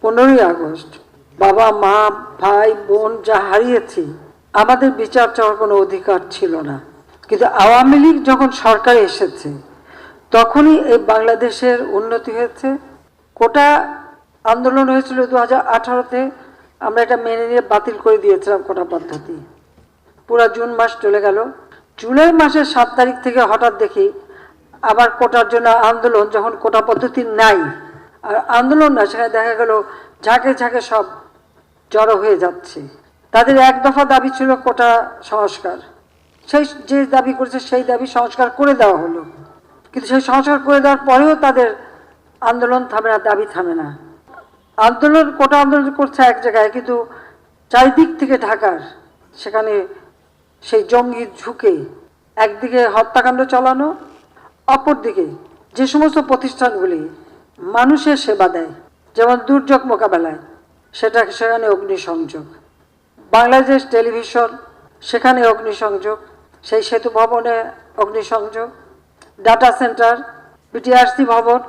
15ই August বাবা মা ভাই বোন যা হারিয়েছি, আমাদের বিচার চাওয়ার কোনো অধিকার ছিল না। কিন্তু আওয়ামী লীগ যখন সরকারে এসেছে তখনই এই বাংলাদেশের উন্নতি হয়েছে। কোটা আন্দোলন হয়েছিল 2018-তে, আমরা এটা মেনে নিয়ে বাতিল করে দিয়েছিলাম কোটা পদ্ধতি। পুরা জুন মাস চলে গেল। জুলাই মাসের 7 তারিখ থেকে হঠাৎ দেখি আবার কোটার জন্য আন্দোলন, যখন কোটা পদ্ধতি নাই আর আন্দোলন না, সেখানে দেখা গেল ঝাঁকে ঝাঁকে সব জড়ো হয়ে যাচ্ছে। তাদের এক দফা দাবি ছিল কোটা সংস্কার, সেই যে দাবি করেছে সেই দাবি সংস্কার করে দেওয়া হলো, কিন্তু সেই সংস্কার করে দেওয়ার পরেও তাদের আন্দোলন থামে না, দাবি থামে না। আন্দোলন কোটা আন্দোলন করছে এক জায়গায়, কিন্তু চারিদিক থেকে ঢাকার সেখানে সেই জঙ্গি ঝুঁকে একদিকে হত্যাকাণ্ড চালানো, অপরদিকে যে সমস্ত প্রতিষ্ঠানগুলি মানুষের সেবা দেয়, যেমন দুর্যোগ মোকাবেলায়, সেখানে অগ্নিসংযোগ, বাংলাদেশ টেলিভিশন সেখানে অগ্নিসংযোগ, সেই সেতু ভবনে অগ্নিসংযোগ, ডাটা সেন্টার, বিটিআরসি ভবন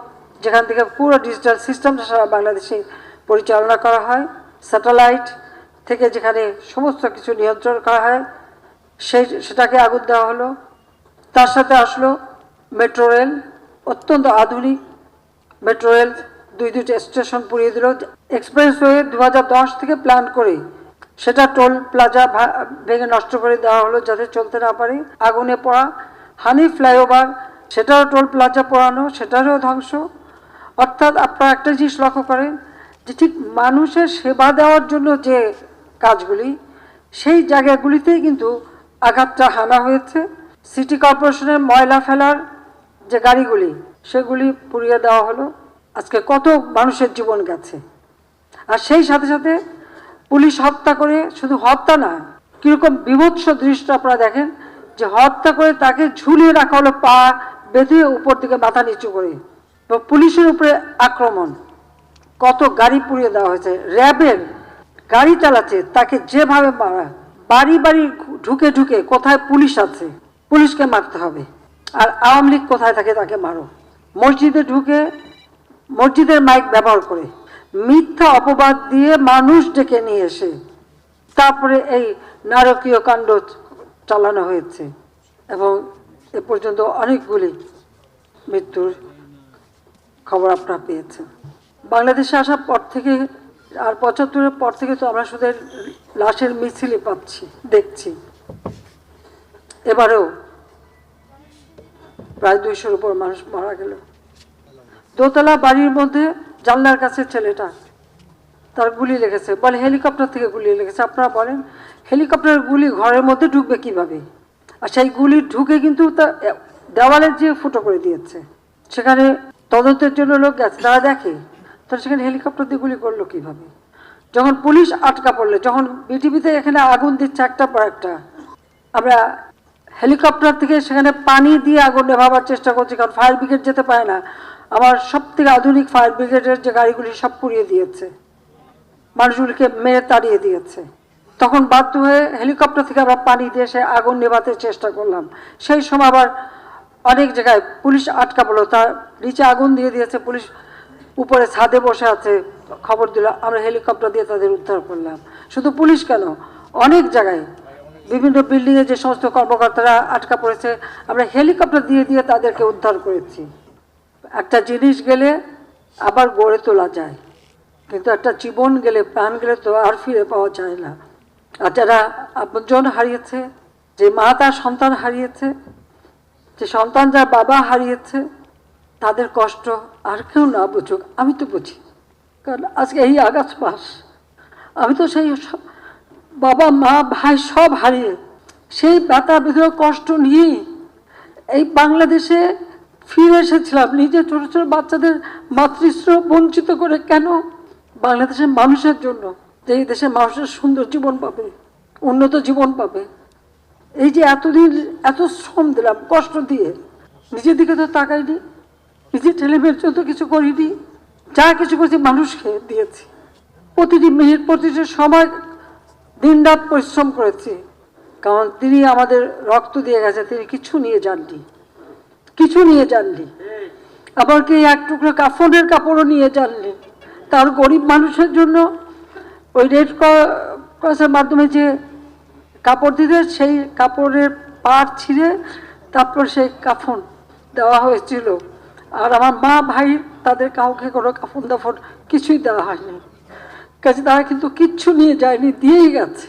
যেখান থেকে পুরো ডিজিটাল সিস্টেমটা সারা বাংলাদেশে পরিচালনা করা হয়, স্যাটেলাইট থেকে যেখানে সমস্ত কিছু নিয়ন্ত্রণ করা হয়, সেটাকে আগুন দেওয়া হলো। তার সাথে আসলো মেট্রো রেল, অত্যন্ত আধুনিক মেট্রো রেল, দুইটা স্টেশন পুড়িয়ে দিল। এক্সপ্রেসওয়ে 2010 থেকে প্ল্যান করে সেটা টোল প্লাজা ভেঙে নষ্ট করে দেওয়া হলো যাতে চলতে না পারে। আগুনে পড়া হানি ফ্লাইওভার, সেটাও টোল প্লাজা পোড়ানো, সেটারও ধ্বংস। অর্থাৎ আপনারা একটা জিনিস লক্ষ্য করেন যে ঠিক মানুষের সেবা দেওয়ার জন্য যে কাজগুলি, সেই জায়গাগুলিতেই কিন্তু আঘাতটা হানা হয়েছে। সিটি কর্পোরেশনের ময়লা ফেলার যে গাড়িগুলি, সেগুলি পুড়িয়ে দেওয়া হলো। আজকে কত মানুষের জীবন গেছে। আর সেই সাথে সাথে পুলিশ হত্যা করে, শুধু হত্যা না, কীরকম বিভৎস দৃশ্য আপনারা দেখেন যে হত্যা করে তাকে ঝুলিয়ে রাখা হলো, পা বেঁধে উপর দিকে মাথা নিচু করে, পুলিশের উপরে আক্রমণ, কত গাড়ি পুড়িয়ে দেওয়া হয়েছে। র্যাবের গাড়ি চালাচ্ছে তাকে যেভাবে মারা, বাড়ি বাড়ি ঢুকে ঢুকে কোথায় পুলিশ আছে পুলিশকে মারতে হবে, আর আওয়ামী লীগ কোথায় থাকে তাকে মারো। মসজিদে ঢুকে মসজিদের মাইক ব্যবহার করে মিথ্যা অপবাদ দিয়ে মানুষ ডেকে নিয়ে এসে তারপরে এই নারকীয় কাণ্ড চালানো হয়েছে, এবং এ পর্যন্ত অনেকগুলি মৃত্যুর খবর আপনারা পেয়েছেন। বাংলাদেশে আসার পর থেকে আর 75-এর পর থেকে তো আমরা শুধু লাশের মিছিলই পাচ্ছি, দেখছি। এবারেও প্রায় 200-র উপর মানুষ মারা গেল। দোতলা বাড়ির মধ্যে জানলার কাছে ছেলেটা, তার গুলি লেগেছে, বলে হেলিকপ্টার থেকে গুলি লেগেছে। আপনারা বলেন হেলিকপ্টারের গুলি ঘরের মধ্যে ঢুকবে কিভাবে? আর সেই গুলি ঢুকে কিন্তু তা দেওয়ালের যে ফুটো করে দিয়েছে। সেখানে তদন্তের জন্য লোক গেছে, তারা দেখে তাহলে সেখানে হেলিকপ্টার দিয়ে গুলি করলো কিভাবে? যখন পুলিশ আটকা পড়লে, যখন বিটিভিতে এখানে আগুন দিচ্ছে একটার পর একটা, আমরা হেলিকপ্টার থেকে সেখানে পানি দিয়ে আগুন নেভাবার চেষ্টা করছি, কারণ ফায়ার ব্রিগেড যেতে পারে না। আমার সব থেকে আধুনিক ফায়ার ব্রিগেডের যে গাড়িগুলি সব পুড়িয়ে দিয়েছে, মানুষগুলিকে মেরে তাড়িয়ে দিয়েছে। তখন বাধ্য হয়ে হেলিকপ্টার থেকে আবার পানি দিয়ে সে আগুন নেভাতে চেষ্টা করলাম। সেই সময় আবার অনেক জায়গায় পুলিশ আটকা পড়লো, তার নিচে আগুন দিয়ে দিয়েছে, পুলিশ উপরে ছাদে বসে আছে, খবর দিল, আমরা হেলিকপ্টার দিয়ে তাদের উদ্ধার করলাম। শুধু পুলিশ কেন, অনেক জায়গায় বিভিন্ন বিল্ডিংয়ে যে সমস্ত কর্মকর্তারা আটকা পড়েছে, আমরা হেলিকপ্টার দিয়ে দিয়ে তাদেরকে উদ্ধার করেছি। একটা জিনিস গেলে আবার গড়ে তোলা যায়, কিন্তু একটা জীবন গেলে, প্রাণ গেলে তো আর ফিরে পাওয়া যায় না। আর যারা আপনজন হারিয়েছে, যে মা তার সন্তান হারিয়েছে, যে সন্তান যার বাবা হারিয়েছে, তাদের কষ্ট আর কেউ না বুঝুক, আমি তো বুঝি। কারণ আজকে এই আগস্ট মাস আমি তো সেই বাবা মা ভাই সব হারিয়ে সেই ব্যথা বেদনা কষ্ট নিয়েই এই বাংলাদেশে ফিরে এসেছিলাম। নিজের ছোট ছোট বাচ্চাদের মাতৃস্নেহ বঞ্চিত করে কেন? বাংলাদেশের মানুষের জন্য, যে এই দেশের মানুষের সুন্দর জীবন পাবে, উন্নত জীবন পাবে। এই যে এতদিন এত শ্রম দিলাম, কষ্ট দিয়ে, নিজের দিকে তো তাকাইনি, নিজের ছেলেমেয়ের জন্য কিছু করিনি। যা কিছু করছি মানুষকে দিয়েছি, প্রতিটি মিনিট প্রতিটি সময় দিন রাত পরিশ্রম করেছি, কারণ তিনি আমাদের রক্ত দিয়ে গেছে, তিনি কিছু নিয়ে যাননি, কিছু নিয়ে যাননি। আবার কি এক টুকরো কাফনের কাপড়ও নিয়ে যাননি, তার গরিব মানুষের জন্য ওই রেড ক্রসের মাধ্যমে যে কাপড় দিতে, সেই কাপড়ের পাড় ছিঁড়ে তারপর সেই কাফন দেওয়া হয়েছিল। আর আমার মা ভাই তাদের কাউকে কোনো কাফন দাফন কিছুই দেওয়া হয়নি। কাজে তারা কিন্তু কিচ্ছু নিয়ে যায়নি, দিয়েই গেছে।